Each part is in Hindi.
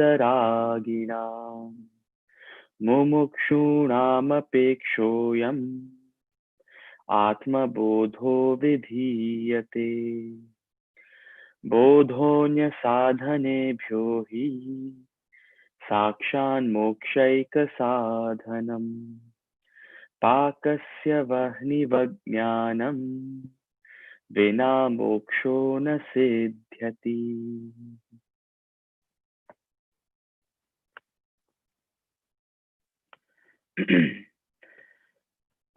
वीतरागिणाम् मुमुक्षूणामपेक्षोऽयम् आत्मबोधो विधीयते बोधोऽन्यसाधनेभ्यो हि साक्षान्मोक्षैकसाधनम् पाकस्य वह्निवज्ञानम् विना मोक्षो न सिद्ध्यति।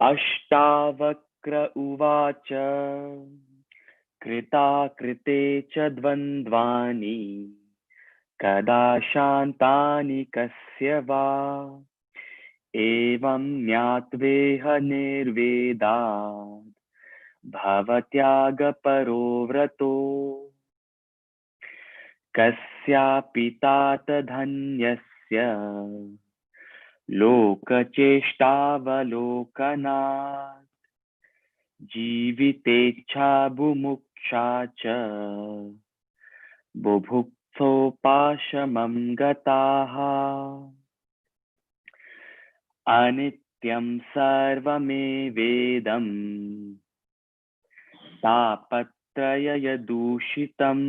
अष्टावक्र उवाच कृताकृते च द्वन्द्वानि कदा शान्तानि कस्य वा एवं ज्ञात्वेह निर्वेदात् भवत्यागपरो व्रतो कस्यापि तातधन्यस्य लोकचेष्टावलोकनात् जीवितेच्छा बुमुक्षा च बुभुक्षोपाशमं गताः अनित्यं सर्वमेवेदं तापत्रययदूषितम्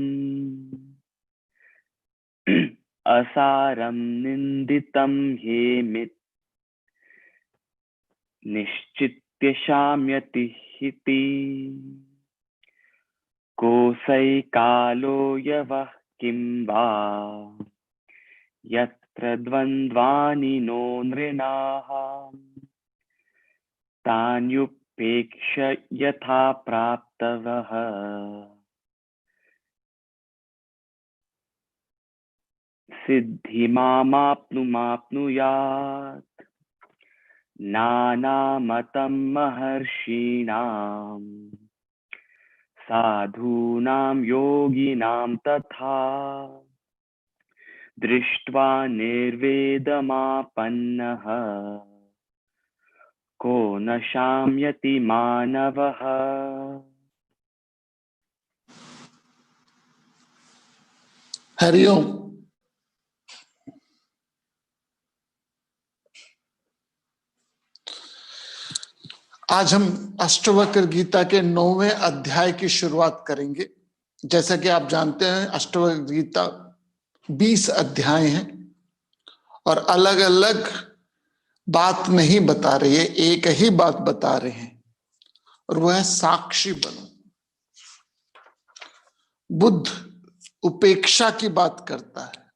असारं निन्दितं हेमित् निश्चित्य शाम्यतिहिति कोऽसै कालो यवः किं वा यत्र द्वन्द्वानि नो नृणाः तान्युपेक्ष्य यथा प्राप्तवः सिद्धिमाप्नुयात् नानामतं महर्षीणाम् साधूनां योगिनां तथा दृष्ट्वा निर्वेदमापन्नः को न शाम्यति मानवः। हरिओम। आज हम अष्टवक्र गीता के 9वें अध्याय की शुरुआत करेंगे। जैसा कि आप जानते हैं अष्टवक्र गीता 20 अध्याय हैं और अलग अलग बात नहीं बता रही है, एक ही बात बता रहे हैं और वह है साक्षी बनो। बुद्ध उपेक्षा की बात करता है,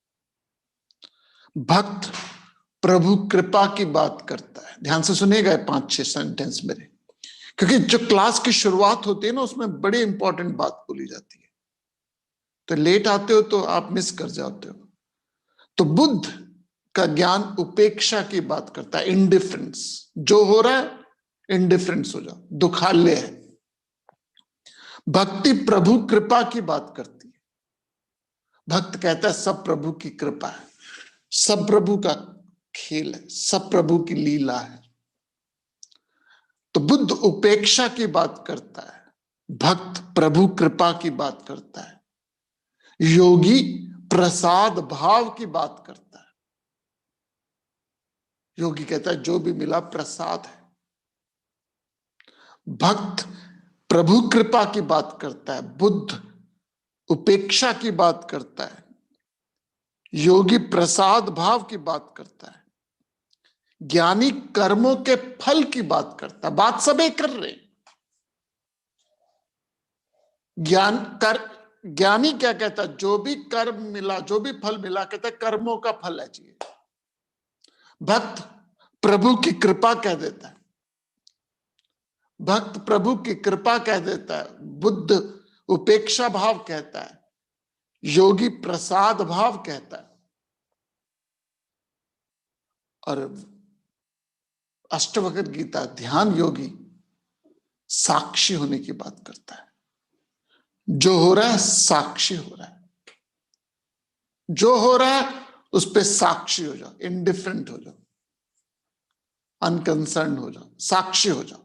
भक्त प्रभु कृपा की बात करता है। ध्यान से सुनिएगा 5-6 सेंटेंस मेरे, क्योंकि जो क्लास की शुरुआत होती है ना उसमें बड़ी इंपॉर्टेंट बात बोली जाती है, तो लेट आते हो तो आप मिस कर जाते हो। तो बुद्ध का ज्ञान उपेक्षा की बात करता है, इंडिफरेंस। जो हो रहा है इंडिफरेंस हो जाओ, दुखालय है। भक्ति प्रभु कृपा की बात करती है। भक्त कहता है सब प्रभु की कृपा है, सब प्रभु का खेल है, सब प्रभु की लीला है। तो बुद्ध उपेक्षा की बात करता है, भक्त प्रभु कृपा की बात करता है, योगी प्रसाद भाव की बात करता है। योगी कहता है जो भी मिला प्रसाद है। भक्त प्रभु कृपा की बात करता है, बुद्ध उपेक्षा की बात करता है, योगी प्रसाद भाव की बात करता है, ज्ञानी कर्मों के फल की बात करता है। बात सब एक कर रहे हैं। ज्ञानी क्या कहता है, जो भी कर्म मिला, जो भी फल मिला, कहता है कर्मों का फल है चाहिए। भक्त प्रभु की कृपा कह देता है, भक्त प्रभु की कृपा कह देता है, बुद्ध उपेक्षा भाव कहता है, योगी प्रसाद भाव कहता है। और अष्टवक्र गीता ध्यान योगी साक्षी होने की बात करता है। जो हो रहा है साक्षी हो रहा है, जो हो रहा है उस पे साक्षी हो जाओ, इंडिफरेंट हो जाओ, अनकंसर्न हो जाओ, साक्षी हो जाओ।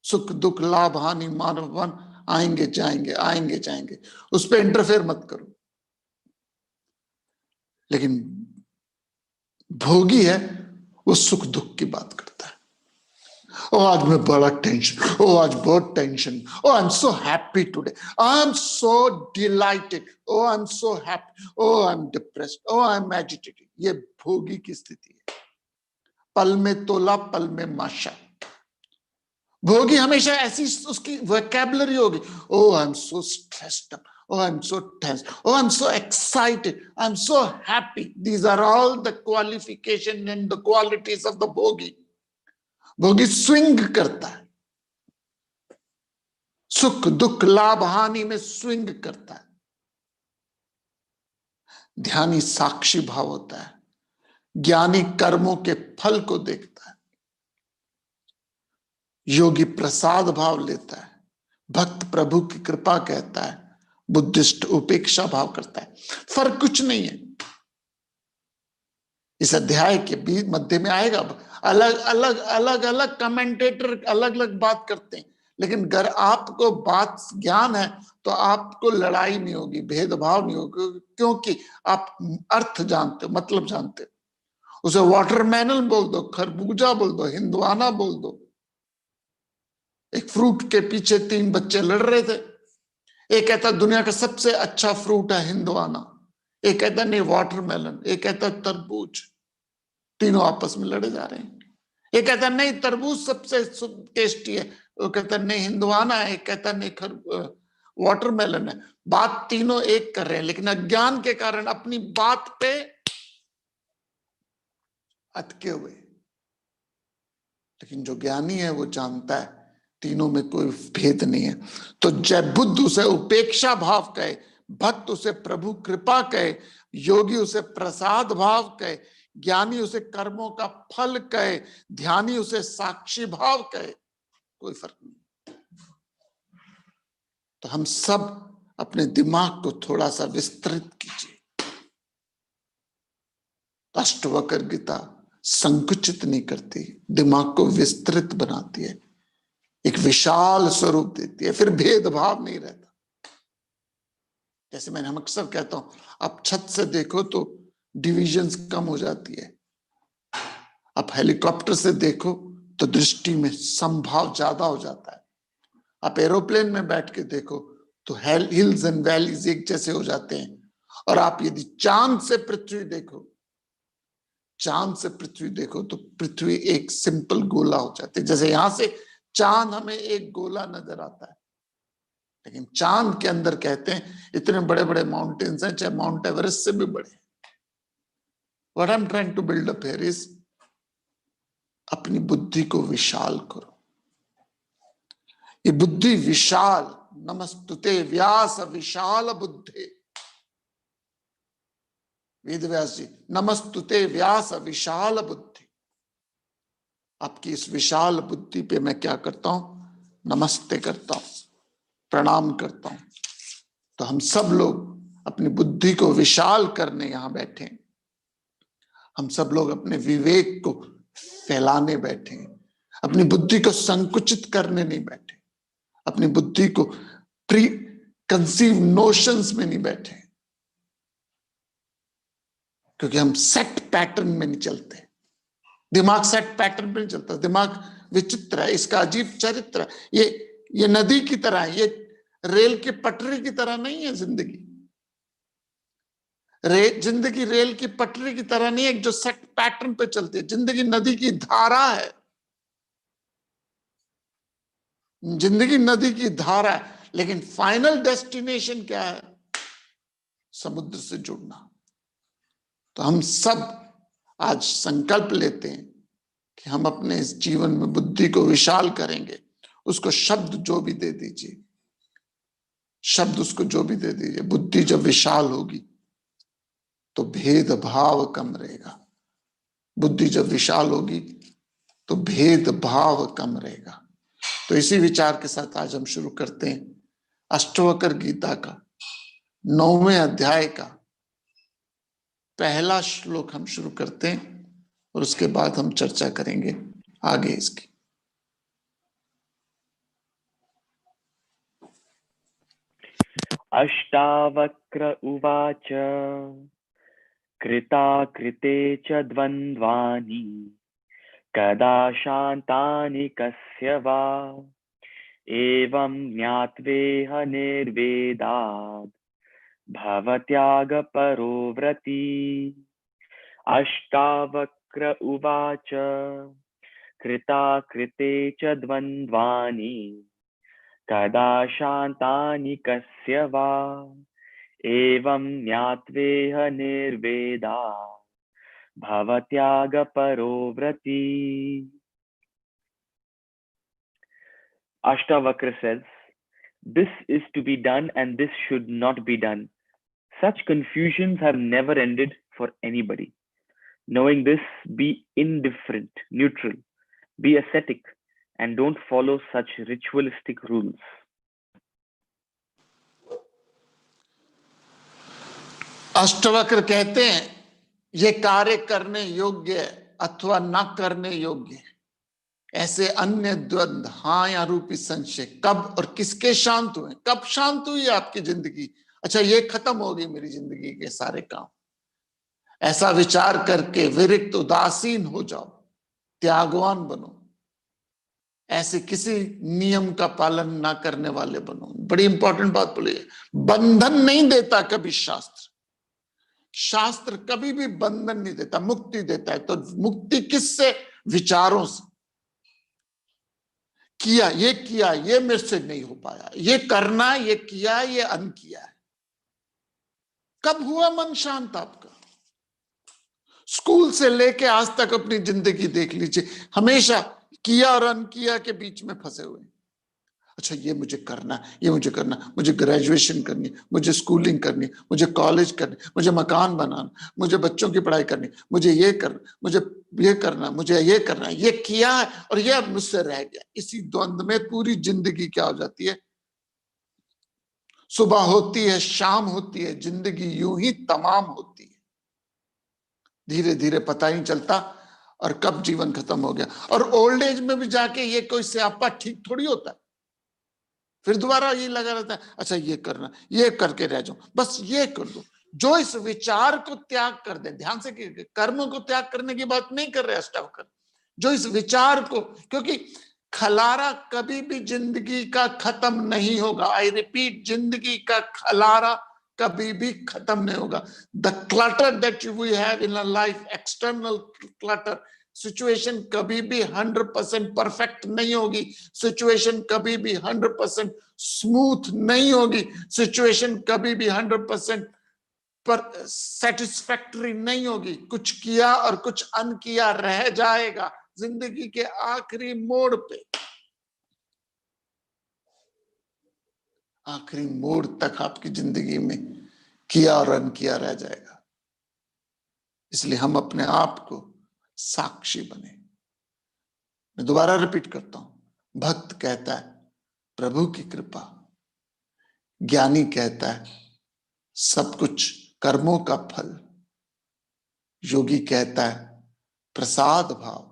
सुख दुख लाभ हानि मानवन आएंगे जाएंगे, आएंगे जाएंगे, उस पे इंटरफेयर मत करो। लेकिन भोगी है वो सुख दुख की बात करता है। ओ आज मैं बड़ा टेंशन, ओ आज बहुत tension, oh I am so happy today, I M so delighted, oh I am so happy, oh I am depressed, oh I am agitated. ये भोगी की स्थिति है। पल में तोला पल में माशा। भोगी हमेशा ऐसी उसकी वोकैबुलरी होगी, oh I am so stressed up, oh I'm so tense, oh I'm so excited, I'm so happy. These are all the qualification and the qualities of the bhogi. भोगी स्विंग करता है, सुख दुख लाभ हानि में स्विंग करता है। ध्यानी साक्षी भाव होता है, ज्ञानी कर्मों के फल को देखता है, योगी प्रसाद भाव लेता है, भक्त प्रभु की कृपा कहता है, बुद्धिस्ट उपेक्षा भाव करता है। फर्क कुछ नहीं है। इस अध्याय के बीच मध्य में आएगा, अलग अलग अलग अलग कमेंटेटर अलग अलग बात करते हैं, लेकिन अगर आपको बात ज्ञान है तो आपको लड़ाई नहीं होगी, भेदभाव नहीं होगी, क्योंकि आप अर्थ जानते हो, मतलब जानते हो। उसे वाटरमेलन बोल दो, खरबूजा बोल दो, हिंदवाना बोल दो। एक फ्रूट के पीछे 3 बच्चे लड़ रहे थे। एक कहता दुनिया का सबसे अच्छा फ्रूट है हिंदवाना, एक कहता नहीं वाटरमेलन, एक कहता तरबूज। तीनों आपस में लड़े जा रहे हैं। एक कहता नहीं तरबूज सबसे टेस्टी है, वो कहता नहीं हिंदवाना है, एक कहता नहीं वाटरमेलन है। बात तीनों एक कर रहे हैं, लेकिन अज्ञान के कारण अपनी बात पे अटके हुए। लेकिन जो ज्ञानी है वो जानता है तीनों में कोई भेद नहीं है। तो जय बुद्ध उसे उपेक्षा भाव कहे, भक्त उसे प्रभु कृपा कहे, योगी उसे प्रसाद भाव कहे, ज्ञानी उसे कर्मों का फल कहे, ध्यानी उसे साक्षी भाव कहे, कोई फर्क नहीं। तो हम सब अपने दिमाग को थोड़ा सा विस्तृत कीजिए। अष्टवक्र गीता संकुचित नहीं करती, दिमाग को विस्तृत बनाती है, एक विशाल स्वरूप देती है, फिर भेदभाव नहीं रहता। जैसे हम अक्सर कहता हूं, आप छत से देखो तो डिविजन्स कम हो जाती है, आप हेलीकॉप्टर से देखो तो दृष्टि में संभाव ज्यादा हो जाता है, आप एरोप्लेन में बैठ के देखो तो हिल्स एंड वैलीज एक जैसे हो जाते हैं, और आप यदि चांद से पृथ्वी देखो, चांद से पृथ्वी देखो तो पृथ्वी एक सिंपल गोला हो जाती है। जैसे यहां से चांद हमें एक गोला नजर आता है, लेकिन चांद के अंदर कहते हैं इतने बड़े बड़े माउंटेन्स हैं, चाहे माउंट एवरेस्ट से भी बड़े। What I am trying to build up here is, अपनी बुद्धि को विशाल करो। ये बुद्धि विशाल, नमस्तुते व्यास विशाल बुद्धे। वेद व्यास जी, नमस्तुते व्यास विशाल बुद्धि। आपकी इस विशाल बुद्धि पे मैं क्या करता हूं, नमस्ते करता हूं, प्रणाम करता हूं। तो हम सब लोग अपनी बुद्धि को विशाल करने यहां बैठे हैं, हम सब लोग अपने विवेक को फैलाने बैठे हैं, अपनी बुद्धि को संकुचित करने नहीं बैठे, अपनी बुद्धि को प्री कंसीव नोशंस में नहीं बैठे, क्योंकि हम सेट पैटर्न में नहीं चलते। दिमाग सेट पैटर्न में नहीं चलता, दिमाग विचित्र है, इसका अजीब चरित्र है। ये नदी की तरह है, ये रेल की पटरी की तरह नहीं है। जिंदगी जिंदगी रेल की पटरी की तरह नहीं है जो सेट पैटर्न पे चलती है। जिंदगी नदी की धारा है, जिंदगी नदी की धारा है, लेकिन फाइनल डेस्टिनेशन क्या है, समुद्र से जुड़ना। तो हम सब आज संकल्प लेते हैं कि हम अपने इस जीवन में बुद्धि को विशाल करेंगे। उसको शब्द जो भी दे दीजिए, शब्द उसको जो भी दे दीजिए। बुद्धि जब विशाल होगी तो भेदभाव कम रहेगा, बुद्धि जब विशाल होगी तो भेदभाव कम रहेगा। तो इसी विचार के साथ आज हम शुरू करते हैं अष्टवक्र गीता का 9वें अध्याय का पहला श्लोक हम शुरू करते हैं, और उसके बाद हम चर्चा करेंगे आगे इसकी। अष्टावक्र उवाच कृता कृते च द्वन्द्वानि कदा शान्तानि कस्य वा एवं ज्ञात्वेह निर्वेदात् भवत्यागपरो व्रती अष्टावक्र उवाच कृता कृते च द्वन्द्वानि कदा शान्तानि कस्य वा एवं ज्ञात्वेह निर्वेदा भवत्यागपरो व्रती. Ashtavakra says, this is to be done and this should not be done. Such confusions have never ended for anybody. Knowing this, be indifferent, neutral, be ascetic, and don't follow such ritualistic rules. Ashtavakra कहते हैं ये कार्य करने योग्य अथवा न करने योग्य, ऐसे अन्य द्वंद्व, हाँ या रूपी संशय कब और किसके शांत हुए, कब शांत हुई आपकी जिंदगी, अच्छा ये खत्म हो गई मेरी जिंदगी के सारे काम, ऐसा विचार करके विरक्त उदासीन हो जाओ, त्यागवान बनो, ऐसे किसी नियम का पालन ना करने वाले बनो. बड़ी इंपॉर्टेंट बात बोली है, बंधन नहीं देता कभी शास्त्र, शास्त्र कभी भी बंधन नहीं देता, मुक्ति देता है. तो मुक्ति किससे? विचारों से. किया ये मेरे से नहीं हो पाया, ये करना, ये किया, ये अन किया है. कब हुआ मन शांत आपका? स्कूल से लेके आज तक अपनी जिंदगी देख लीजिए, हमेशा किया और अन किया के बीच में फंसे हुए. अच्छा ये मुझे करना, ये मुझे करना, मुझे ग्रेजुएशन करनी, मुझे स्कूलिंग करनी, मुझे कॉलेज करनी, मुझे मकान बनाना, मुझे बच्चों की पढ़ाई करनी, मुझे ये करना, मुझे ये करना, मुझे ये करना, ये किया है और ये अब मुझसे रह गया. इसी द्वंद्व में पूरी जिंदगी क्या हो जाती है? सुबह होती है, शाम होती है, जिंदगी यूं ही तमाम होती है. धीरे धीरे पता ही नहीं चलता और कब जीवन खत्म हो गया. और ओल्ड एज में भी जाके ये कोई स्यापा ठीक थोड़ी होता है. फिर दोबारा ये लगा रहता है, अच्छा ये करना, ये करके रह जाऊं, बस ये कर दो. जो इस विचार को त्याग कर दे, ध्यान से, कर्म को त्याग करने की बात नहीं कर रहे अष्टावक्र, जो इस विचार को, क्योंकि खलारा कभी भी जिंदगी का खत्म नहीं होगा. आई रिपीट, जिंदगी का खलारा कभी भी खत्म नहीं होगा. The clutter that we have in life, external clutter, situation कभी भी 100% परफेक्ट नहीं होगी, सिचुएशन कभी भी 100% स्मूथ नहीं होगी, सिचुएशन कभी भी 100% पर सेटिस्फैक्टरी नहीं होगी. कुछ किया और कुछ अन किया रह जाएगा जिंदगी के आखिरी मोड़ पे. आखिरी मोड़ तक आपकी जिंदगी में किया और अन किया रह जाएगा. इसलिए हम अपने आप को साक्षी बने. मैं दोबारा रिपीट करता हूं, भक्त कहता है प्रभु की कृपा, ज्ञानी कहता है सब कुछ कर्मों का फल, योगी कहता है प्रसाद भाव,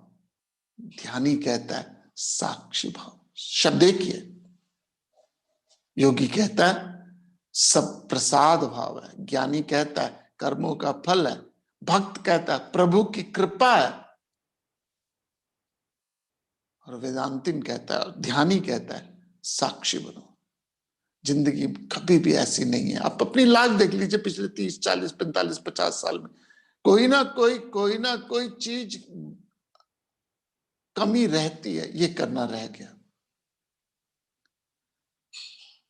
ध्यानी कहता है साक्षी भाव. शब्द एक ही है. योगी कहता है सब प्रसाद भाव है, ज्ञानी कहता है कर्मों का फल है, भक्त कहता है प्रभु की कृपा है, और वेदांतिन कहता है, ध्यानी कहता है साक्षी बनो. जिंदगी कभी भी ऐसी नहीं है. आप अपनी लाइफ देख लीजिए, पिछले 30, 40, 45, 50 साल में कोई ना कोई चीज कमी रहती है, ये करना रह गया.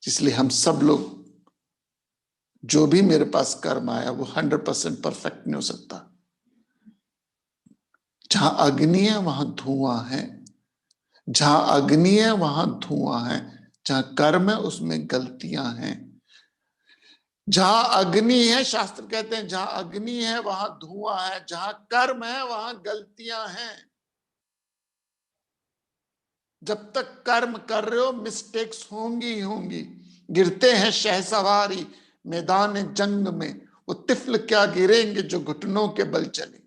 इसलिए हम सब लोग, जो भी मेरे पास कर्म आया वो 100% परफेक्ट नहीं हो सकता. जहां अग्नि है वहां धुआं है, जहां अग्नि है वहां धुआं है, जहां कर्म है उसमें गलतियां हैं. जहां अग्नि है, शास्त्र कहते हैं जहां अग्नि है वहां धुआं है, जहां कर्म है वहां गलतियां हैं. जब तक कर्म कर रहे हो मिस्टेक्स होंगी ही होंगी. गिरते हैं शहसवारी मैदान जंग में, वो तिफल क्या गिरेंगे जो घुटनों के बल चले.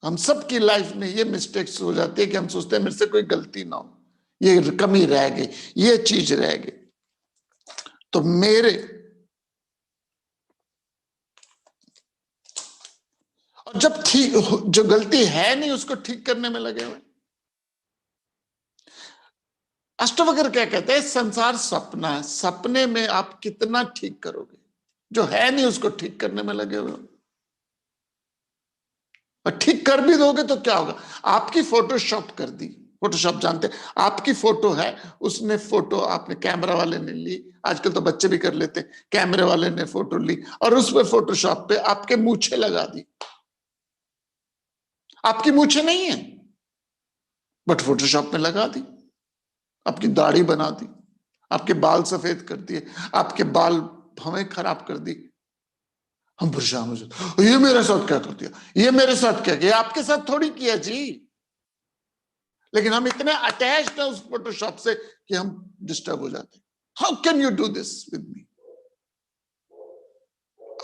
हम सब की लाइफ में ये मिस्टेक्स हो जाती है कि हम सोचते हैं मेरे से कोई गलती ना हो, ये कमी रह गई, ये चीज रह गई. तो मेरे और जब ठीक, जो गलती है नहीं उसको ठीक करने में लगे हुए। अष्टावक्र क्या कहते हैं, संसार सपना है, सपने में आप कितना ठीक करोगे, जो है नहीं उसको ठीक करने में लगे हुए हो। और ठीक कर भी दोगे तो क्या होगा, आपकी फोटोशॉप कर दी, फोटोशॉप जानते हैं, आपकी फोटो है, उसने फोटो आपने कैमरा वाले ने ली, आजकल तो बच्चे भी कर लेते हैं, कैमरे वाले ने फोटो ली और उस पर फोटोशॉप पे आपके मूछे लगा दी। आपकी मूछे नहीं है बट फोटोशॉप में लगा दी, आपकी दाढ़ी बना दी, आपके बाल सफेद कर दिए, आपके बाल हमें खराब कर दी। हम परेशान हो जाते, ये मेरे साथ क्या कर दिया, ये मेरे साथ क्या किया, आपके साथ थोड़ी किया जी। लेकिन हम इतने अटैच्ड हैं उस फोटोशॉप से कि हम डिस्टर्ब हो जाते हैं। How can you do this with me?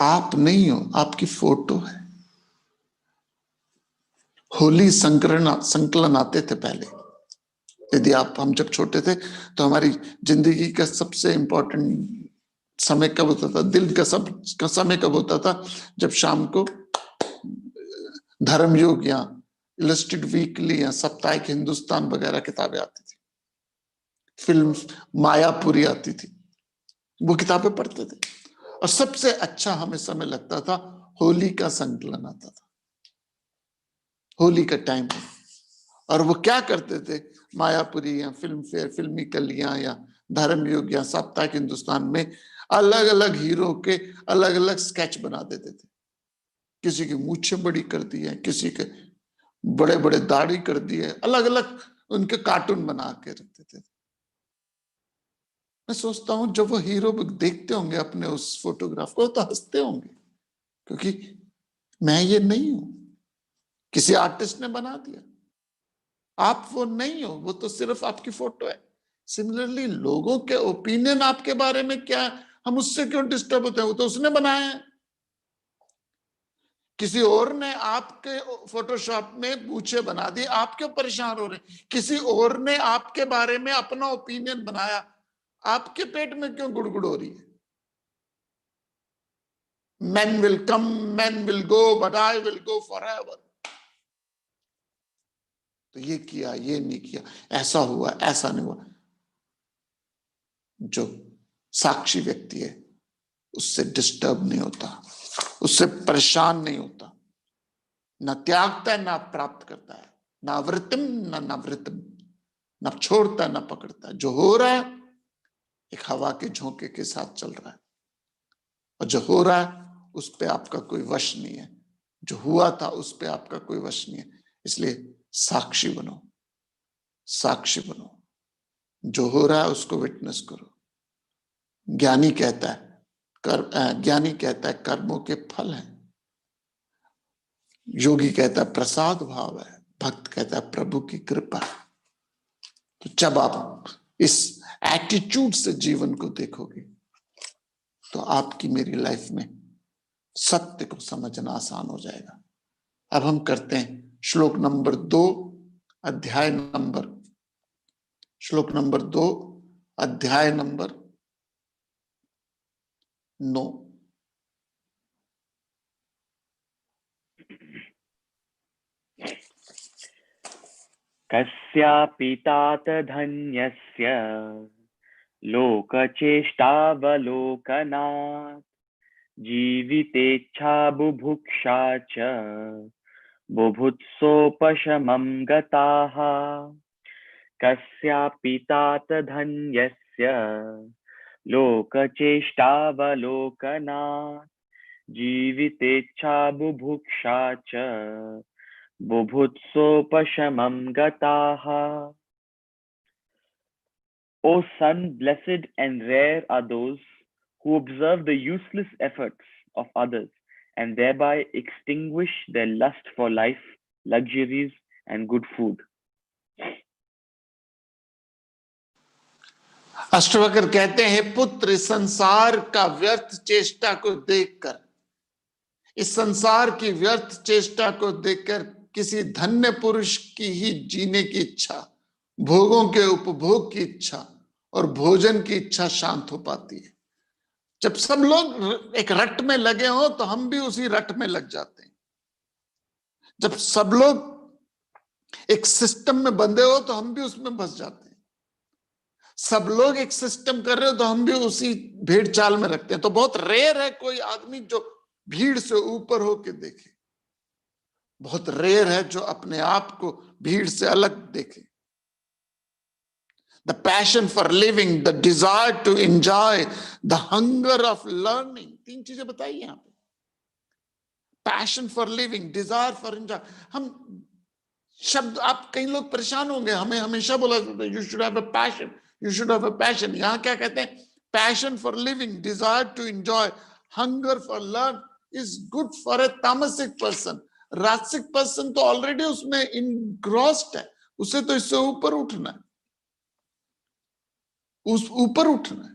आप नहीं हो, आपकी फोटो है। होली संकलन आते थे पहले, यदि आप, हम जब छोटे थे तो हमारी जिंदगी का सबसे इंपॉर्टेंट समय कब होता था, दिल का सब का समय कब होता था, जब शाम को धर्मयुग या इलस्ट्रेटेड वीकली या साप्ताहिक हिंदुस्तान वगैरह किताबें आती थी, फिल्म मायापुरी आती थी, वो किताबें पढ़ते थे। और सबसे अच्छा हमें समय लगता था, होली का संकलन आता था, होली का टाइम। और वो क्या करते थे, मायापुरी या फिल्म फेयर, फिल्मी कलियां या धर्मयुग या साप्ताहिक हिंदुस्तान में अलग अलग हीरो के अलग अलग स्केच बना देते थे। किसी की मूछें बड़ी कर दी है, किसी के बड़े बड़े दाढ़ी कर दी है, अलग अलग उनके कार्टून बना के रखते थे। मैं सोचता हूं जब वो हीरो देखते होंगे अपने उस फोटोग्राफ को तो हंसते होंगे, क्योंकि मैं ये नहीं हूं, किसी आर्टिस्ट ने बना दिया। आप वो नहीं हो, वो तो सिर्फ आपकी फोटो है। सिमिलरली लोगों के ओपिनियन आपके बारे में क्या है, हम उससे क्यों डिस्टर्ब होते हैं, वो तो उसने बनाया है। किसी और ने आपके फोटोशॉप में पूछे बना दी, आप क्यों परेशान हो रहे हैं? किसी और ने आपके बारे में अपना ओपिनियन बनाया, आपके पेट में क्यों गुड़गुड़ हो रही है? Men will come, men will go, but I will go forever. तो ये किया, ये नहीं किया, ऐसा हुआ, ऐसा नहीं हुआ। जो साक्षी व्यक्ति है उससे डिस्टर्ब नहीं होता, उससे परेशान नहीं होता, न त्यागता है ना प्राप्त करता है, ना वृत्तिम न नवृत्तिम, न छोड़ता न पकड़ता है। जो हो रहा है एक हवा के झोंके के साथ चल रहा है, और जो हो रहा है उस पे आपका कोई वश नहीं है, जो हुआ था उस पे आपका कोई वश नहीं है। इसलिए साक्षी बनो, साक्षी बनो, जो हो रहा है उसको विटनेस करो। ज्ञानी कहता है, ज्ञानी कहता है कर्मों के फल हैं, योगी कहता है प्रसाद भाव है, भक्त कहता है प्रभु की कृपा है। तो जब आप इस एटीट्यूड से जीवन को देखोगे तो आपकी मेरी लाइफ में सत्य को समझना आसान हो जाएगा। अब हम करते हैं श्लोक नंबर 2, अध्याय नंबर, श्लोक नंबर 2, अध्याय नंबर 9। कस्यापि तात धन्यस्य लोकचेष्टावलोकनात् जीवितेच्छा बुभुक्षा च बुभुत्सोपशमं गताः। कस्यापि तात धन्यस्य लोकचेष्टावलोकनात् जीवितेच्छा बुभुक्षा च बुभुत्सोपशमं गताः। O son, blessed and rare are those who observe the useless efforts of others and thereby extinguish their lust for life, luxuries, and good food. Ashtavakra कहते हैं, पुत्र संसार का व्यर्थ चेष्टा को देखकर, इस संसार की व्यर्थ चेष्टा को देखकर किसी धन्य पुरुष की ही जीने की इच्छा, भोगों के उपभोग की इच्छा और भोजन की इच्छा शांत हो पाती है। जब सब लोग एक रट में लगे हो तो हम भी उसी रट में लग जाते हैं। जब सब लोग एक सिस्टम में बंधे हो तो हम भी उसमें फंस जाते हैं। सब लोग एक सिस्टम कर रहे हो तो हम भी उसी भेड़ चाल में रखते हैं। तो बहुत रेयर है कोई आदमी जो भीड़ से ऊपर होके देखे, बहुत रेयर है जो अपने आप को भीड़ से अलग देखे। The passion for living, the desire to enjoy, the hunger of learning, 3 चीजें बताई यहां पे। Passion for living, desire for enjoy. हम शब्द, आप कई लोग परेशान होंगे, हमें हमेशा बोला जाता है you should have a passion, you should have a passion. यहां क्या कहते हैं? Passion for living, desire to enjoy, hunger for learn is good for a tamasic person. राजसिक पर्सन तो ऑलरेडी उसमें इनग्रॉस्ड है, उसे तो इससे ऊपर उठना है, उस ऊपर उठना है।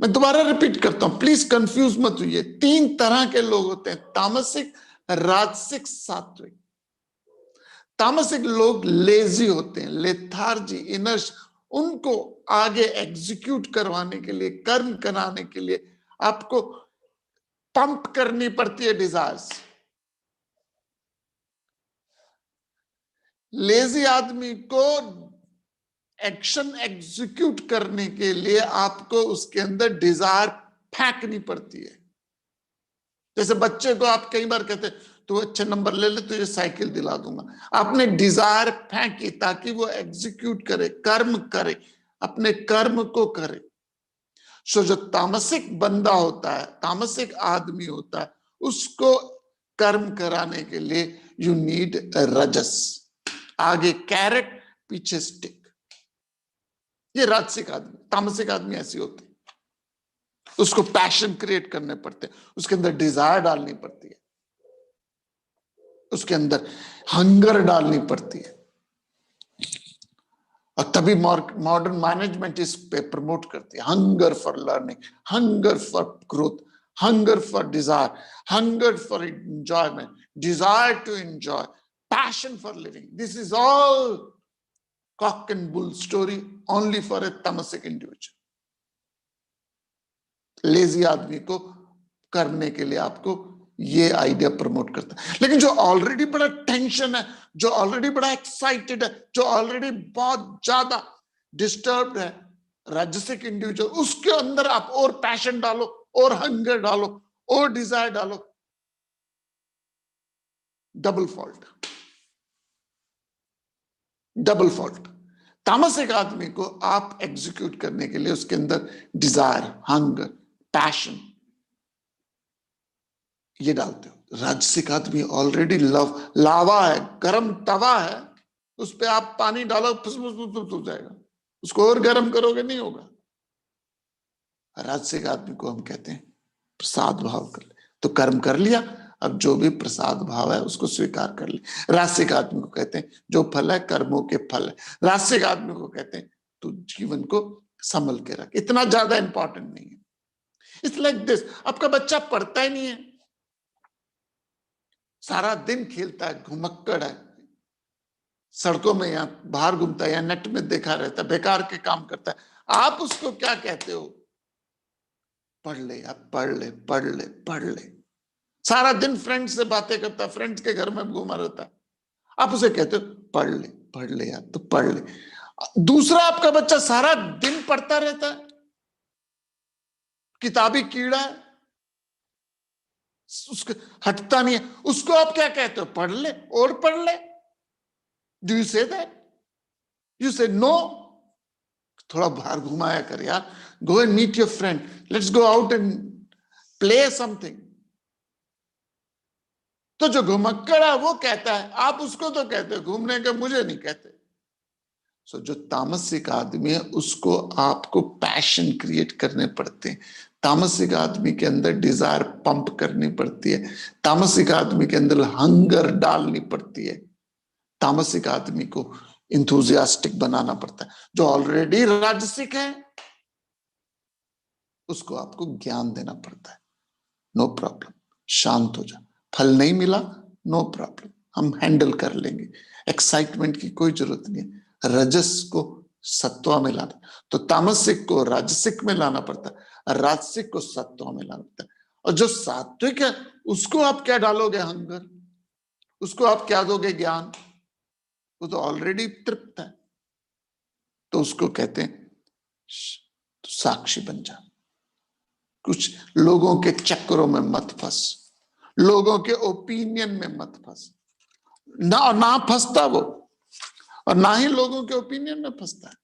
मैं दोबारा रिपीट करता हूं, प्लीज कंफ्यूज मत होइए। 3 तरह के लोग होते हैं, तामसिक, राजसिक, सात्विक। तामसिक लोग लेजी होते हैं, लेथार्जी, इनर्श। उनको आगे एग्जीक्यूट करवाने के लिए, कर्म कराने के लिए आपको पंप करनी पड़ती है डिजायर्स। लेजी आदमी को एक्शन एग्जीक्यूट करने के लिए आपको उसके अंदर डिजायर फेंकनी पड़ती है। जैसे बच्चे को आप कई बार कहते हैं तू अच्छे नंबर ले ले, तुझे साइकिल दिला दूंगा। आपने डिजायर फेंकी ताकि वो एग्जीक्यूट करे, कर्म करे, अपने कर्म को करे। सो जो तामसिक बंदा होता है, तामसिक आदमी होता है, उसको कर्म कराने के लिए यू नीड रजस। आगे कैरेट, पीछे स्टिक। ये राजसिक आदमी। तामसिक आदमी ऐसी होती है, उसको पैशन क्रिएट करने पड़ते हैं, उसके अंदर डिजायर डालनी पड़ती है, उसके अंदर हंगर डालनी पड़ती है। और तभी मॉडर्न मैनेजमेंट इस पे प्रमोट करती है, hunger for learning, hunger for growth, hunger for desire, hunger for enjoyment, desire to enjoy, passion for living. This is all cock and bull story only for a tamasic individual. Lazy आदमी को करने के लिए आपको ये आइडिया प्रमोट करता है। लेकिन जो ऑलरेडी बड़ा टेंशन है, जो ऑलरेडी बड़ा एक्साइटेड है, जो ऑलरेडी बहुत ज्यादा डिस्टर्ब्ड है, राजसिक इंडिविजुअल, उसके अंदर आप और पैशन डालो, और हंगर डालो, और डिजायर डालो, डबल फॉल्ट, डबल फॉल्ट। तामसिक आदमी को आप एग्जीक्यूट करने के लिए उसके अंदर डिजायर, हंगर, पैशन ये डालते हो। राजसिक आदमी ऑलरेडी लावा है, गर्म तवा है, उस पे आप पानी डालो, फुस हो जाएगा, उसको और गर्म करोगे नहीं होगा। राजसिक आदमी को हम कहते हैं प्रसाद भाव कर ले, तो कर्म कर लिया, अब जो भी प्रसाद भाव है उसको स्वीकार कर ले। राजसिक आदमी को कहते हैं जो फल है कर्मों के फल है। राजसिक आदमी को कहते हैं तू जीवन को संभल के रख, इतना ज्यादा इंपॉर्टेंट नहीं है। इट्स लाइक दिस, आपका बच्चा पढ़ता ही नहीं है, सारा दिन खेलता है, घुमक्कड़ है, सड़कों में या बाहर घूमता है या नेट में देखा रहता है, बेकार के काम करता है, आप उसको क्या कहते हो? पढ़ ले यार, पढ़ ले, पढ़ ले, पढ़ ले। सारा दिन फ्रेंड्स से बातें करता है, फ्रेंड्स के घर में घूमा रहता है, आप उसे कहते हो पढ़ ले, पढ़ ले यार, तो पढ़ ले। दूसरा आपका बच्चा सारा दिन पढ़ता रहता है, किताबी कीड़ा है, उसको हटता नहीं है, उसको आप क्या कहते हो? पढ़ ले और पढ़ ले। Do you say that? You say no, थोड़ा बाहर घुमाया कर यार, go and meet your friend, let's go out and play something. तो जो घुमक्कड़ है वो कहता है, आप उसको तो कहते हो घूमने का, मुझे नहीं कहते। सो जो तामसिक आदमी है उसको आपको पैशन क्रिएट करने पड़ते हैं। तामसिक आदमी के अंदर डिजायर पंप करनी पड़ती है, तामसिक आदमी के अंदर हंगर डालनी पड़ती है, तामसिक आदमी को इंथुजियास्टिक बनाना पड़ता है। जो ऑलरेडी राजसिक है उसको आपको ज्ञान देना पड़ता है। नो प्रॉब्लम, शांत हो जा, फल नहीं मिला, नो प्रॉब्लम, हम हैंडल कर लेंगे, एक्साइटमेंट की कोई जरूरत नहीं है। रजस को सत्वा में लाना, तो तामसिक को राजसिक में लाना पड़ता है, राजसिक को सत्वा में लाना पड़ता है। और जो सात्विक है उसको आप क्या डालोगे? हंगर, उसको आप क्या दोगे ज्ञान? वो तो ऑलरेडी तृप्त है। तो उसको कहते हैं तो साक्षी बन जा। कुछ लोगों के चक्करों में मत फंस, लोगों के ओपिनियन में मत फंस। ना फंसता वो, और ना ही लोगों के ओपिनियन में फंसता है।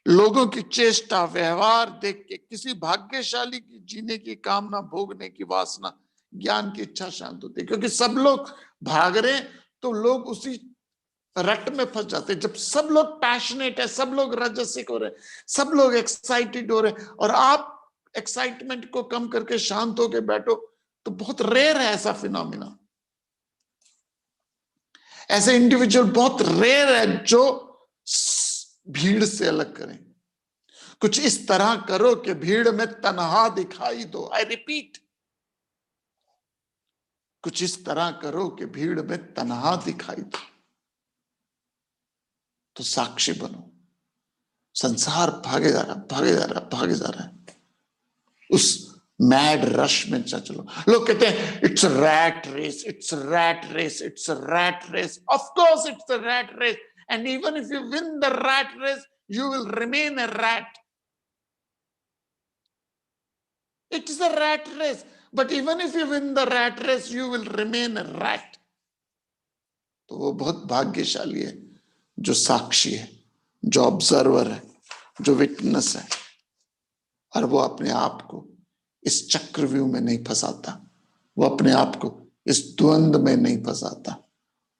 लोगों की चेष्टा व्यवहार देख के किसी भाग्यशाली की जीने की कामना, भोगने की वासना, ज्ञान की इच्छा शांत होती है। क्योंकि सब लोग भाग रहे तो लोग उसी रट में फंस जाते हैं। जब सब लोग पैशनेट है, सब लोग रजसिक हो रहे, सब लोग एक्साइटेड हो रहे, और आप एक्साइटमेंट को कम करके शांत होके बैठो, तो बहुत रेयर है ऐसा फिनोमिना। ऐसे इंडिविजुअल बहुत रेयर है जो भीड़ से अलग करें। कुछ इस तरह करो कि भीड़ में तन्हा दिखाई दो। आई रिपीट, कुछ इस तरह करो कि भीड़ में तन्हा दिखाई दो, तो साक्षी बनो। संसार भागे जा रहा, भागे जा रहा, भागे जा रहा है। उस मैड रश में चलो। लोग कहते हैं it's a rat race, it's a rat race, it's a rat race. Of course it's a rat race, and even if you win the rat race, you will remain a rat. It is a rat race, but even if you win the rat race, you will remain a rat. तो वो बहुत भाग्यशाली है जो साक्षी है, जो ऑब्जर्वर है, जो विटनेस है, और वो अपने आप को इस चक्रव्यूह में नहीं फंसाता, वो अपने आप को इस द्वंद्व में नहीं फंसाता।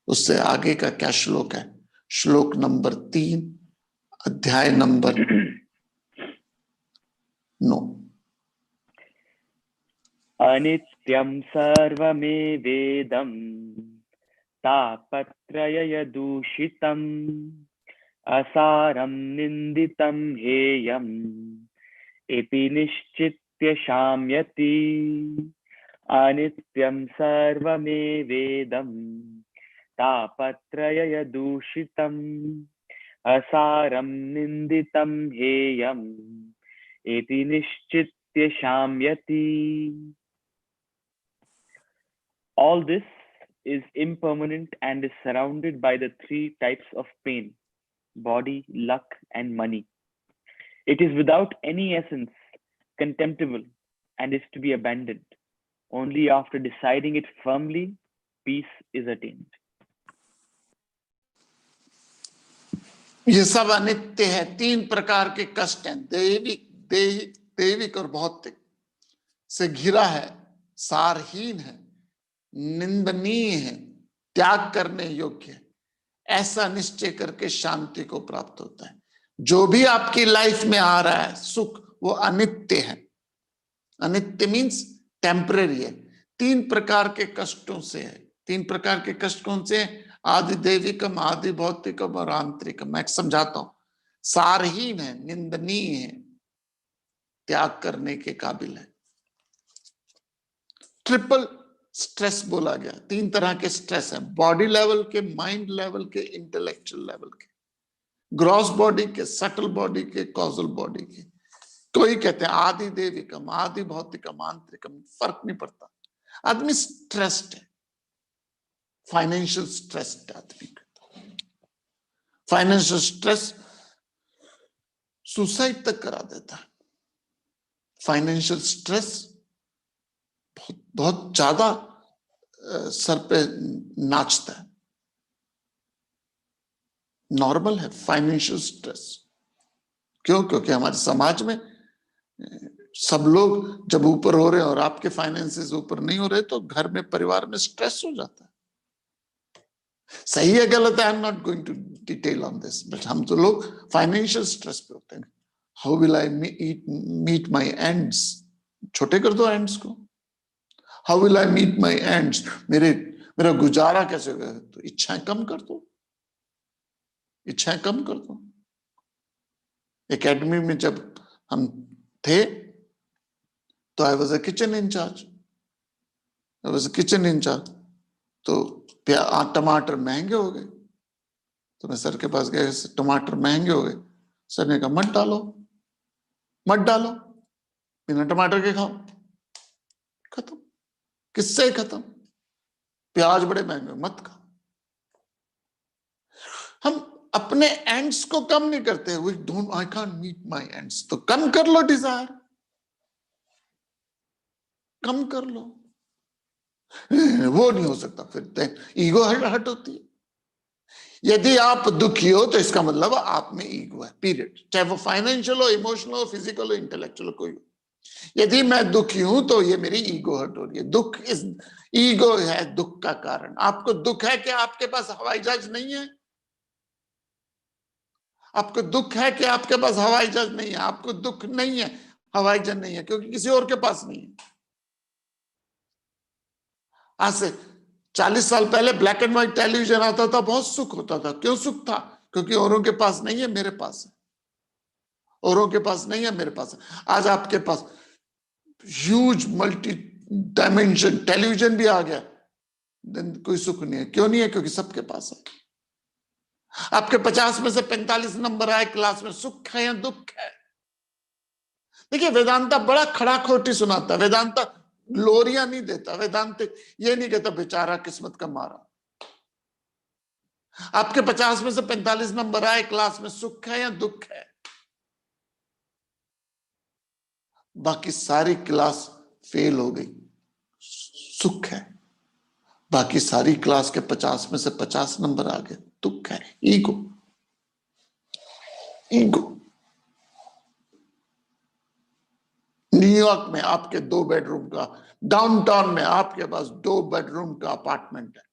उससे आगे का क्या श्लोक है? श्लोक नंबर 3, अध्याय नंबर 9। अनित्यं सर्वमेवेदं तापत्रययदूषितम् असारं निन्दितं हेयम् इति निश्चित्य शाम्यति। अनित्यं सर्वमेवेदं तापत्रययदूषितम् असारं निन्दितं हेयम् इति निश्चित्य शाम्यति। All this is impermanent and is surrounded by the 3 types of pain: body, luck, and money. It is without any essence, contemptible, and is to be abandoned. Only after deciding it firmly, peace is attained. ये सब अनित्य है। 3 प्रकार के कष्ट हैं, दैविक और भौतिक से घिरा है, सारहीन है, निंदनीय है, त्याग करने योग्य है। ऐसा निश्चय करके शांति को प्राप्त होता है। जो भी आपकी लाइफ में आ रहा है सुख, वो अनित्य है। अनित्य मीन्स टेम्पररी है। 3 प्रकार के कष्टों से है। 3 प्रकार के कष्ट कौन से हैं? आदि दैविकम, आदि भौतिकम और आंतरिकम। मैं समझाता हूं। सारहीन है, निंदनीय है, त्याग करने के काबिल है। ट्रिपल स्ट्रेस बोला गया। 3 तरह के स्ट्रेस है, बॉडी लेवल के, माइंड लेवल के, इंटेलेक्चुअल लेवल के, ग्रॉस बॉडी के, सटल बॉडी के, कॉजल बॉडी के। कोई कहते हैं आदि दैविकम, आदि भौतिकम, आंतरिकम, फर्क नहीं पड़ता। आदमी स्ट्रेस्ड है, फाइनेंशियल स्ट्रेस्ड आदमी कहता है। फाइनेंशियल स्ट्रेस सुसाइड तक करा देता है। फाइनेंशियल स्ट्रेस बहुत बहुत ज्यादा सर पे नाचता है। नॉर्मल है फाइनेंशियल स्ट्रेस। क्यों? क्योंकि हमारे समाज में सब लोग जब ऊपर हो रहे हैं और आपके फाइनेंसेस ऊपर नहीं हो रहे, तो घर में, परिवार में स्ट्रेस हो जाता है। सही है गलत है, I am not going to detail on this, but हम तो लोग फाइनेंशियल स्ट्रेस पे होते हैं। How will I meet my ends? छोटे कर दो एंड्स को। How will I meet my ends? मेरा गुजारा कैसे होगा? तो इच्छाएं कम कर दो, इच्छाएं कम कर दो। एकेडमी में जब हम थे तो I was a kitchen incharge, तो टमाटर महंगे हो गए, तो मैं सर के पास गया, टमाटर महंगे हो गए। सर ने कहा मत डालो, बिना टमाटर के खाओ। खत्म। किससे खत्म? प्याज बड़े महंगे, मत खाओ। हम अपने एंड्स को कम नहीं करते, we don't, I can't meet my ends, तो कम कर लो डिजायर, कम कर लो। वो नहीं हो सकता, फिर ईगो हर्ट होती है। यदि आप दुखी हो तो इसका मतलब आप में ईगो है, पीरियड, चाहे वो फाइनेंशियल हो, इमोशनल हो, फिजिकल हो, इंटेलेक्चुअल हो, कोई हो। यदि मैं दुखी हूं तो ये मेरी ईगो हर्ट हो रही है। दुख इस ईगो है दुख का कारण। आपको दुख है कि आपके पास हवाई जहाज नहीं है? आपको दुख है कि आपके पास हवाई जहाज नहीं है? आपको दुख नहीं है, हवाई जहाज नहीं है, क्योंकि किसी और के पास नहीं है। आज से 40 साल पहले ब्लैक एंड व्हाइट टेलीविजन आता था, बहुत सुख होता था। क्यों सुख था? क्योंकि औरों के पास नहीं है, मेरे पास है। औरों के पास नहीं है, मेरे पास है। आज आपके पास ह्यूज मल्टी डायमेंशन टेलीविजन भी आ गया, देन कोई सुख नहीं है। क्यों नहीं है? क्योंकि सबके पास है। आपके 50 में से 45 नंबर आए क्लास में, सुख है या दुख है? देखिए, वेदांता बड़ा खड़ा खोटी सुनाता है। वेदांता लोरिया नहीं देता। वेदांत ये नहीं कहता बेचारा किस्मत का मारा। आपके 50 में से 45 नंबर आए क्लास में, सुख है या दुख है? बाकी सारी क्लास फेल हो गई, सुख है। बाकी सारी क्लास के 50 में से 50 नंबर आ गए, दुख है, ईगो, ईगो। न्यूयॉर्क में आपके 2 बेडरूम का, डाउनटाउन में आपके पास 2 बेडरूम का अपार्टमेंट है,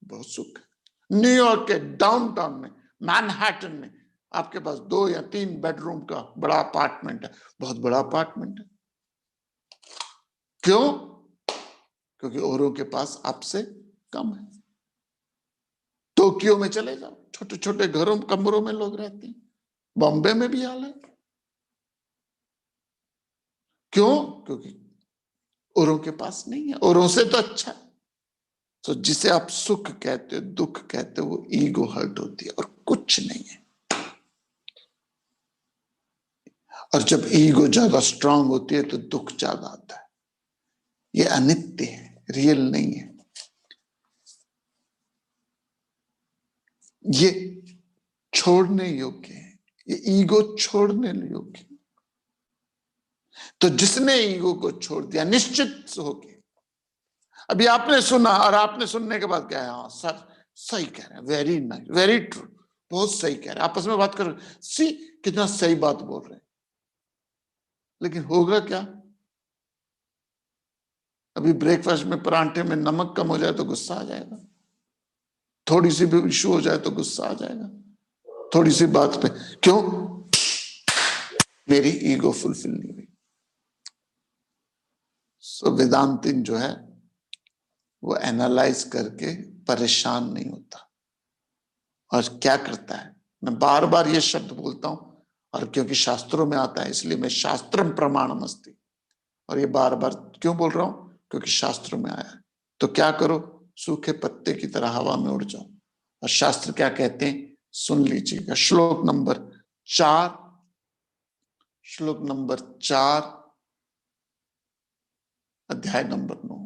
बहुत सुख है। न्यूयॉर्क के डाउनटाउन में, मैनहट्टन में आपके पास 2 या 3 बेडरूम का बड़ा अपार्टमेंट है, बहुत बड़ा अपार्टमेंट है। क्यों? क्योंकि औरों के पास आपसे कम है। टोक्यो में चले जाओ, छोटे छोटे घरों कमरों में लोग रहते हैं। बॉम्बे में भी हाल है। क्यों? क्योंकि औरों के पास नहीं है, औरों से तो अच्छा है। तो जिसे आप सुख कहते हो, दुख कहते हो, वो ईगो हर्ट होती है और कुछ नहीं है। और जब ईगो ज्यादा स्ट्रांग होती है तो दुख ज्यादा आता है। ये अनित्य है, रियल नहीं है। ये छोड़ने योग्य है, ये ईगो छोड़ने योग्य है। तो जिसने ईगो को छोड़ दिया, निश्चित होके, अभी आपने सुना और आपने सुनने के बाद क्या है, हाँ सर सही कह रहे हैं, वेरी नाइस, वेरी ट्रू, बहुत सही कह रहे हैं। आपस में बात कर, सी कितना सही बात बोल रहे हैं। लेकिन होगा क्या? अभी ब्रेकफास्ट में परांठे में नमक कम हो जाए तो गुस्सा आ जाएगा, थोड़ी सी भी इशू हो जाए तो गुस्सा आ जाएगा, थोड़ी सी बात पे। क्यों? मेरी ईगो फुलफिल नहीं हुई। सो वेदांतिन जो है वो एनालाइज करके परेशान नहीं होता और क्या करता है। मैं बार बार ये शब्द बोलता हूं, और क्योंकि शास्त्रों में आता है इसलिए मैं शास्त्रम प्रमाणम अस्ति, और ये बार बार क्यों बोल रहा हूं? क्योंकि शास्त्रों में आया है। तो क्या करो, सूखे पत्ते की तरह हवा में उड़ जाओ। और शास्त्र क्या कहते हैं सुन लीजिएगा। श्लोक नंबर 4, श्लोक नंबर 4, अध्याय नंबर 9।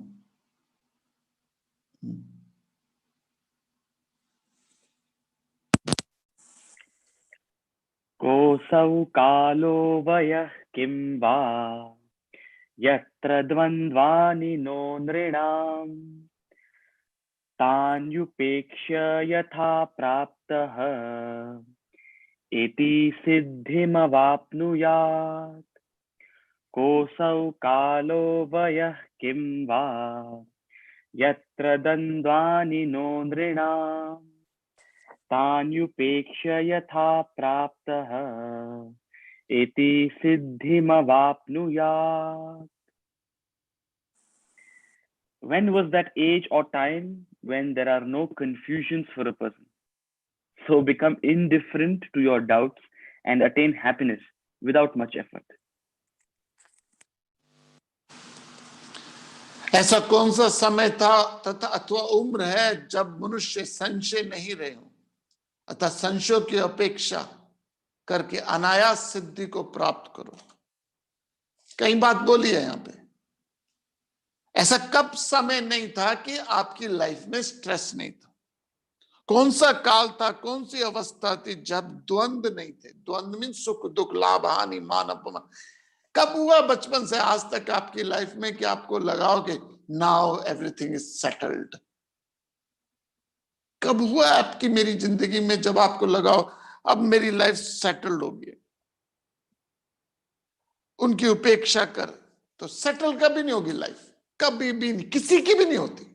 कोऽसौ कालो वयः किं वा यत्र द्वन्द्वानि नो नृणाम् तान्युपेक्ष्य यथा प्राप्तः इति सिद्धिमवाप्नुयात्। कोऽसौ कालो वयः किं वा यत्र द्वन्द्वानि नो नृणाम् तान्युपेक्ष्य यथा प्राप्तः इति सिद्धिमवाप्नुयात्। When was that age or time when there are no confusions for a person? So become indifferent to your doubts and attain happiness without much effort. ऐसा कौन सा समय था तथा अथवा उम्र है जब मनुष्य संशय नहीं रहे हो, अतः संशय की अपेक्षा करके अनायास सिद्धि को प्राप्त करो। कई बात बोली है यहां पे। ऐसा कब समय नहीं था कि आपकी लाइफ में स्ट्रेस नहीं था? कौन सा काल था, कौन सी अवस्था थी जब द्वंद्व नहीं थे? द्वंद्व मीन सुख दुख, लाभ हानि, मान अपमान। कब हुआ बचपन से आज तक आपकी लाइफ में कि आपको लगाओ कि नाउ एवरीथिंग इज सेटल्ड? कब हुआ आपकी मेरी जिंदगी में जब आपको लगाओ अब मेरी लाइफ सेटल्ड होगी? उनकी उपेक्षा कर तो सेटल कभी नहीं होगी लाइफ, कभी भी नहीं, किसी की भी नहीं होती।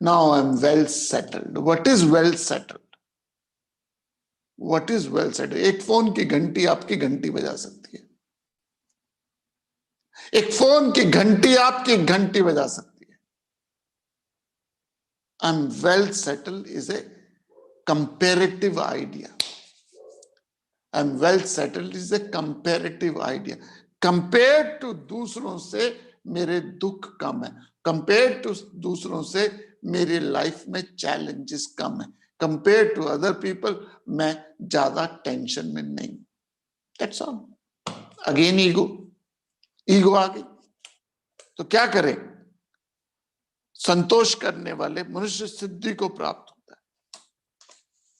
Now I am well settled. What is well settled? What is well settled? एक फोन की घंटी आपकी घंटी बजा सकती है, एक फोन की घंटी आपकी घंटी बजा सकती है। I am well settled is a comparative idea. I am well settled is a comparative idea. Compare to दूसरों से मेरे दुख कम है, कंपेयर टू दूसरों से मेरी लाइफ में चैलेंजेस कम है, कंपेयर टू अदर पीपल मैं ज्यादा टेंशन में नहीं। That's all. Again ego, ego आ गई तो क्या करें? संतोष करने वाले मनुष्य सिद्धि को प्राप्त होता है।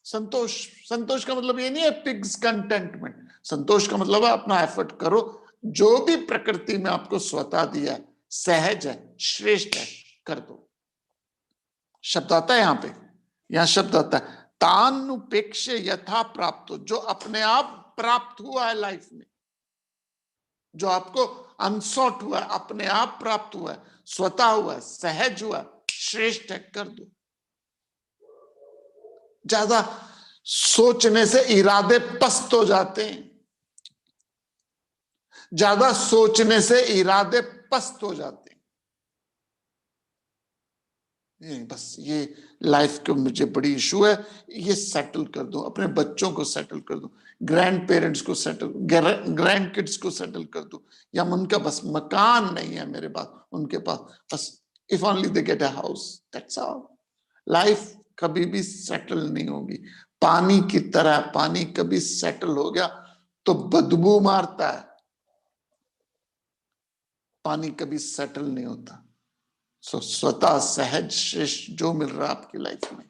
संतोष, संतोष का मतलब ये नहीं है पिग्स कंटेंटमेंट। संतोष का मतलब है अपना एफर्ट करो, जो भी प्रकृति में आपको स्वतः दिया है, सहज है, श्रेष्ठ है, कर दो। शब्द आता है यहां पे, यहां शब्द आता है तानुपेक्ष यथा प्राप्त हो। जो अपने आप प्राप्त हुआ है लाइफ में, जो आपको अनसॉट हुआ है, अपने आप प्राप्त हुआ है, स्वतः हुआ है, सहज हुआ है, श्रेष्ठ है, कर दो। ज्यादा सोचने से इरादे पस्त हो जाते हैं, ज्यादा सोचने से इरादे पस्त हो जाते हैं। बस ये लाइफ के मुझे बड़ी इशू है, ये सेटल कर दो, अपने बच्चों को सेटल कर दो, ग्रैंड पेरेंट्स को सेटल, ग्रैंड किड्स को सेटल कर दो, या उनका बस मकान नहीं है मेरे पास, उनके पास बस if only they get a house, that's all. Life कभी भी सेटल नहीं होगी। पानी की तरह, पानी कभी सेटल हो गया तो बदबू मारता है, पानी कभी सेटल नहीं होता। सो स्वतः सहज श्रेष्ठ जो मिल रहा है आपकी लाइफ में,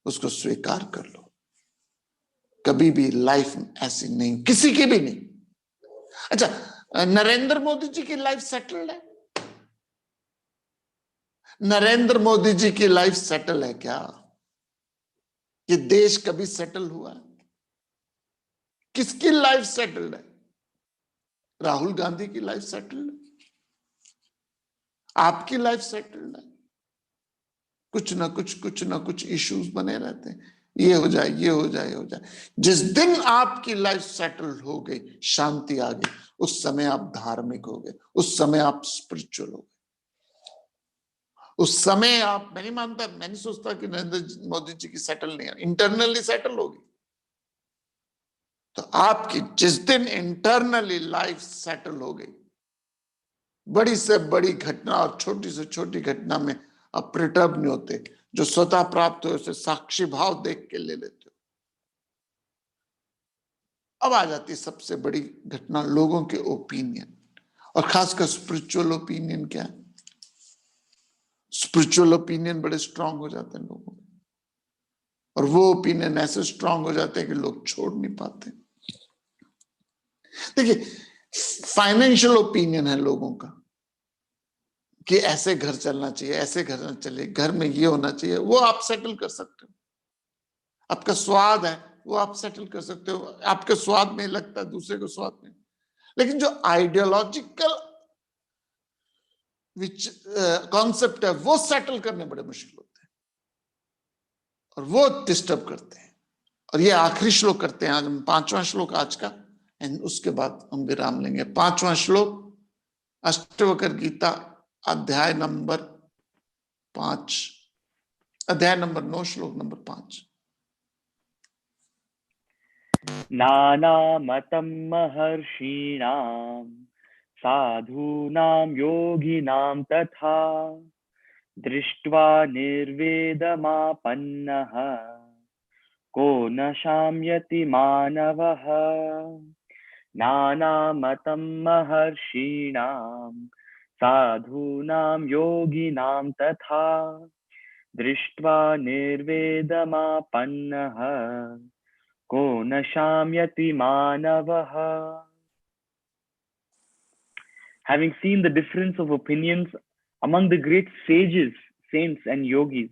उसको स्वीकार कर लो। कभी भी लाइफ ऐसी नहीं, किसी की भी नहीं। अच्छा, नरेंद्र मोदी जी की लाइफ सेटल्ड है? नरेंद्र मोदी जी की लाइफ सेटल है क्या? ये देश कभी सेटल हुआ है? किसकी लाइफ सेटल्ड है? राहुल गांधी की लाइफ सेटल्ड है? आपकी लाइफ सेटल्ड है? कुछ ना कुछ इश्यूज बने रहते हैं, ये हो जाए, ये हो जाए, ये हो जाए। जिस दिन आपकी लाइफ सेटल हो गई, शांति आ गई, उस समय आप धार्मिक हो गए, उस समय आप स्पिरिचुअल हो गए, उस समय आप, मैं नहीं मानता, मैं नहीं सोचता कि नरेंद्र मोदी जी की सेटल नहीं है, इंटरनली सेटल होगी। तो आपकी जिस दिन इंटरनली लाइफ सेटल हो गई, बड़ी से बड़ी घटना और छोटी से छोटी घटना में आप प्रिटर्ब नहीं होते, जो स्वतः प्राप्त हो उसे साक्षी भाव देख के ले लेते हो। अब आ जाती सबसे बड़ी घटना, लोगों के ओपिनियन, और खासकर स्पिरिचुअल ओपिनियन। क्या है? स्पिरिचुअल ओपिनियन बड़े स्ट्रांग हो जाते हैं लोगों में, और वो ओपिनियन ऐसे स्ट्रांग हो जाते हैं कि लोग छोड़ नहीं पाते। देखिए, फाइनेंशियल ओपिनियन है लोगों का कि ऐसे घर चलना चाहिए, ऐसे घर चलना चाहिए, घर में ये होना चाहिए, वो आप सेटल कर सकते हो। आपका स्वाद है, वो आप सेटल कर सकते हो, आपके स्वाद में लगता है, दूसरे को स्वाद में। लेकिन जो आइडियोलॉजिकल विच कॉन्सेप्ट है, वो सेटल करने बड़े मुश्किल होते हैं, और वो डिस्टर्ब करते हैं। और ये आखिरी श्लोक करते हैं आज हम, 5वां श्लोक आज का, एंड उसके बाद हम विराम लेंगे। 5वां श्लोक, अष्टवक्र गीता, अध्याय नंबर 5, अध्याय नंबर 9, श्लोक नंबर 5। नानामतं महर्षीणां साधूनां योगिनां तथा दृष्ट्वा निर्वेदमापन्नः को न शाम्यति मानवः। नानामतं महर्षीणां साधूनां योगिनां तथा दृष्ट्वा निर्वेदमापन्नः को न शाम्यति मानवः. Having seen the difference of opinions among the great sages, saints and yogis,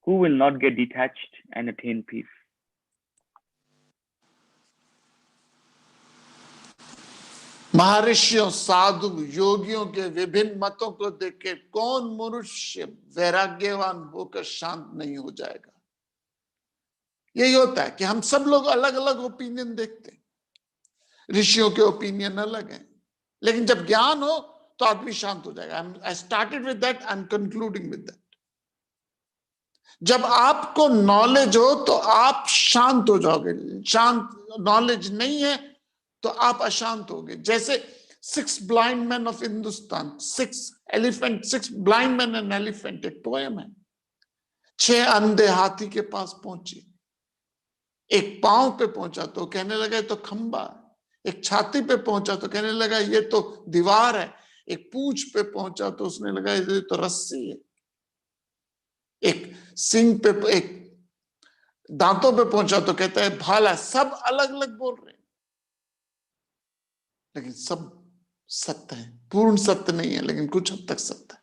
who will not get detached and attain peace? महर्षियों, साधु, योगियों के विभिन्न मतों को देख के कौन मनुष्य वैराग्यवान होकर शांत नहीं हो जाएगा? यही होता है कि हम सब लोग अलग अलग ओपिनियन देखते हैं. ऋषियों के ओपिनियन अलग हैं, लेकिन जब ज्ञान हो तो आदमी शांत हो जाएगा. I started with that, I am concluding with that. जब आपको नॉलेज हो तो आप शांत हो जाओगे. शांत नॉलेज नहीं है तो आप अशांत होगे. जैसे 6 blind man of Hindustan, 6 blind man and elephant, एक पोएम है. 6 अंधे हाथी के पास पहुंचे. एक पांव पे पहुंचा तो कहने लगा ये तो खंबा है. एक छाती पे पहुंचा तो कहने लगा ये तो दीवार है. एक पूंछ पे पहुंचा तो उसने लगा ये तो रस्सी है. एक सिंग पे, एक दांतों पे पहुंचा तो कहता है भाला. सब अलग अलग बोल रहे हैं, लेकिन सब सत्य है. पूर्ण सत्य नहीं है, लेकिन कुछ हद तक सत्य है.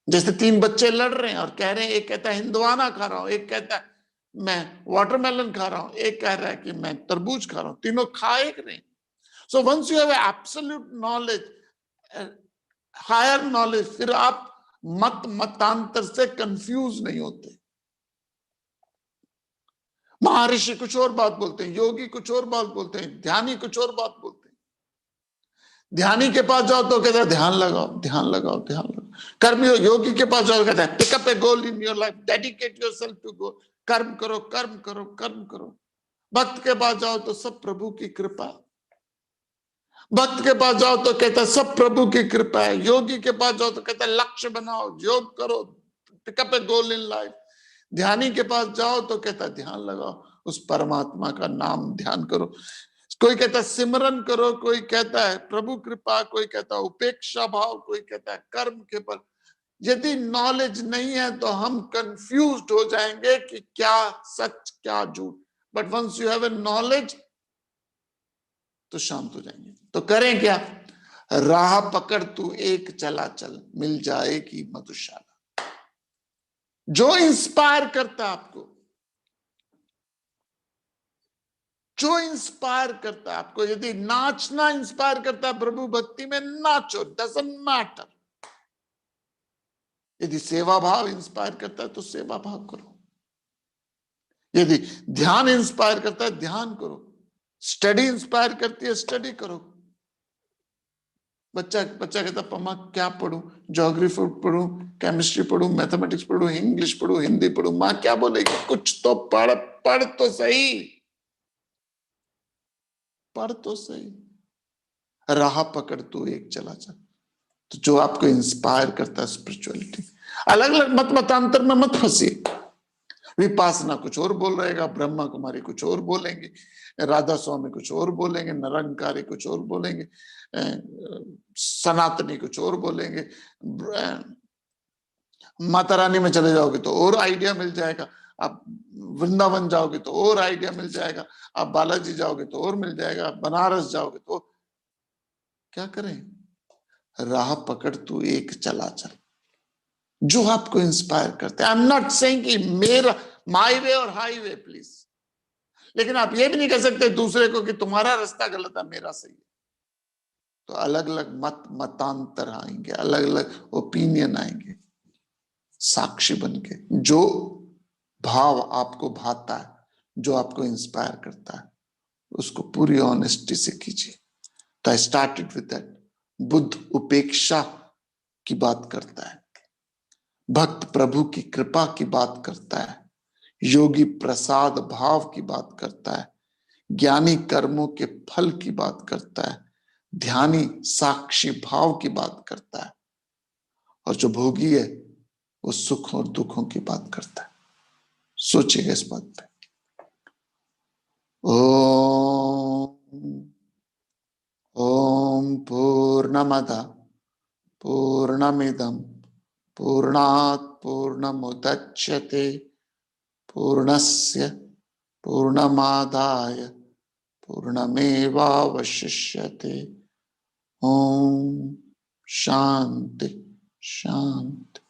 जैसे 3 बच्चे लड़ रहे हैं और कह रहे हैं, एक कहता है हिंदवाना खा रहा हूं, एक कहता है मैं वाटरमेलन खा रहा हूं, एक कह रहा है कि मैं तरबूज खा रहा हूं. तीनों खा एक रहे हैं. So once you have absolute knowledge, higher knowledge, फिर आप मतांतर से कंफ्यूज नहीं होते. महर्षि कुछ और बात बोलते हैं, योगी कुछ और बात बोलते हैं, ध्यानी कुछ और बात बोलते हैं. ध्यानी के पास जाओ तो कहता है ध्यान लगाओ, ध्यान लगाओ, ध्यान लगाओ. कर्म योगी के पास जाओ कहता है pick up a goal in your life, dedicate yourself to goal. कर्म करो, कर्म करो, कर्म करो. भक्त के पास जाओ तो सब प्रभु की कृपा. भक्त के पास जाओ तो कहता है सब प्रभु की कृपा है. योगी के पास जाओ तो कहता है लक्ष्य बनाओ, योग करो, pick up a goal in life. ध्यानी के पास जाओ तो कहता है ध्यान लगाओ, उस परमात्मा का नाम ध्यान करो. कोई कहता है सिमरन करो, कोई कहता है प्रभु कृपा, कोई कहता है उपेक्षा भाव, कोई कहता है कर्म के पर. यदि नॉलेज नहीं है तो हम कंफ्यूज्ड हो जाएंगे कि क्या सच क्या झूठ. But once you have a knowledge तो शांत हो जाएंगे. तो करें क्या? राह पकड़ तू एक चला चल, मिल जाएगी मधुशाला. जो इंस्पायर करता है आपको, जो इंस्पायर करता है आपको. यदि नाचना इंस्पायर करता है प्रभु भक्ति में, नाचो, डजंट मैटर. यदि सेवा भाव इंस्पायर करता है तो सेवा भाव करो. यदि ध्यान इंस्पायर करता है ध्यान करो. स्टडी इंस्पायर करती है स्टडी करो. बच्चा कहता पम्मा क्या पढ़ूं? ज्योग्राफी पढ़ूं, केमिस्ट्री पढ़ूं, मैथमेटिक्स पढ़ूं, इंग्लिश पढ़ूं, हिंदी पढ़ूं. मां क्या बोलेगी? कुछ तो पढ़, पढ़ तो सही, पढ़ तो सही. राह पकड़ तू एक चला चल. तो जो आपको इंस्पायर करता है स्पिरिचुअलिटी. अलग अलग मतांतर में मत फंसिए. विपासना कुछ और बोल रहेगा, ब्रह्मा कुमारी कुछ और बोलेंगे, राधा स्वामी कुछ और बोलेंगे, निरंकारी कुछ और बोलेंगे, सनातनी कुछ और बोलेंगे. माता रानी में चले जाओगे तो और आइडिया मिल जाएगा. आप वृंदावन जाओगे तो और आइडिया मिल जाएगा. आप बालाजी जाओगे तो और मिल जाएगा. आप बनारस जाओगे तो. क्या करें? राह पकड़ तू एक चला चल. जो आपको इंस्पायर करते हैं. आई एम नॉट सेइंग कि मेरा माय वे और हाईवे प्लीज, लेकिन आप ये भी नहीं कह सकते दूसरे को कि तुम्हारा रास्ता गलत है मेरा सही है. तो अलग अलग मतांतर आएंगे, अलग अलग ओपिनियन आएंगे. साक्षी बन के जो भाव आपको भाता है, जो आपको इंस्पायर करता है, उसको पूरी ऑनेस्टी से कीजिए. तो I started with that. Buddha उपेक्षा की बात करता है, भक्त प्रभु की कृपा की बात करता है, योगी प्रसाद भाव की बात करता है, ज्ञानी कर्मों के फल की बात करता है, ध्यानी साक्षी भाव की बात करता है, और जो भोगी है वो सुख और दुखों की बात करता है. सोचिएगा इस बात पे. ओम पूर्णमद पूर्णमिदं पूर्णात् पूर्णमुदच्यते पूर्णस्य पूर्णमादाय पूर्णमेवावशिष्यते। ओम शांति शांति।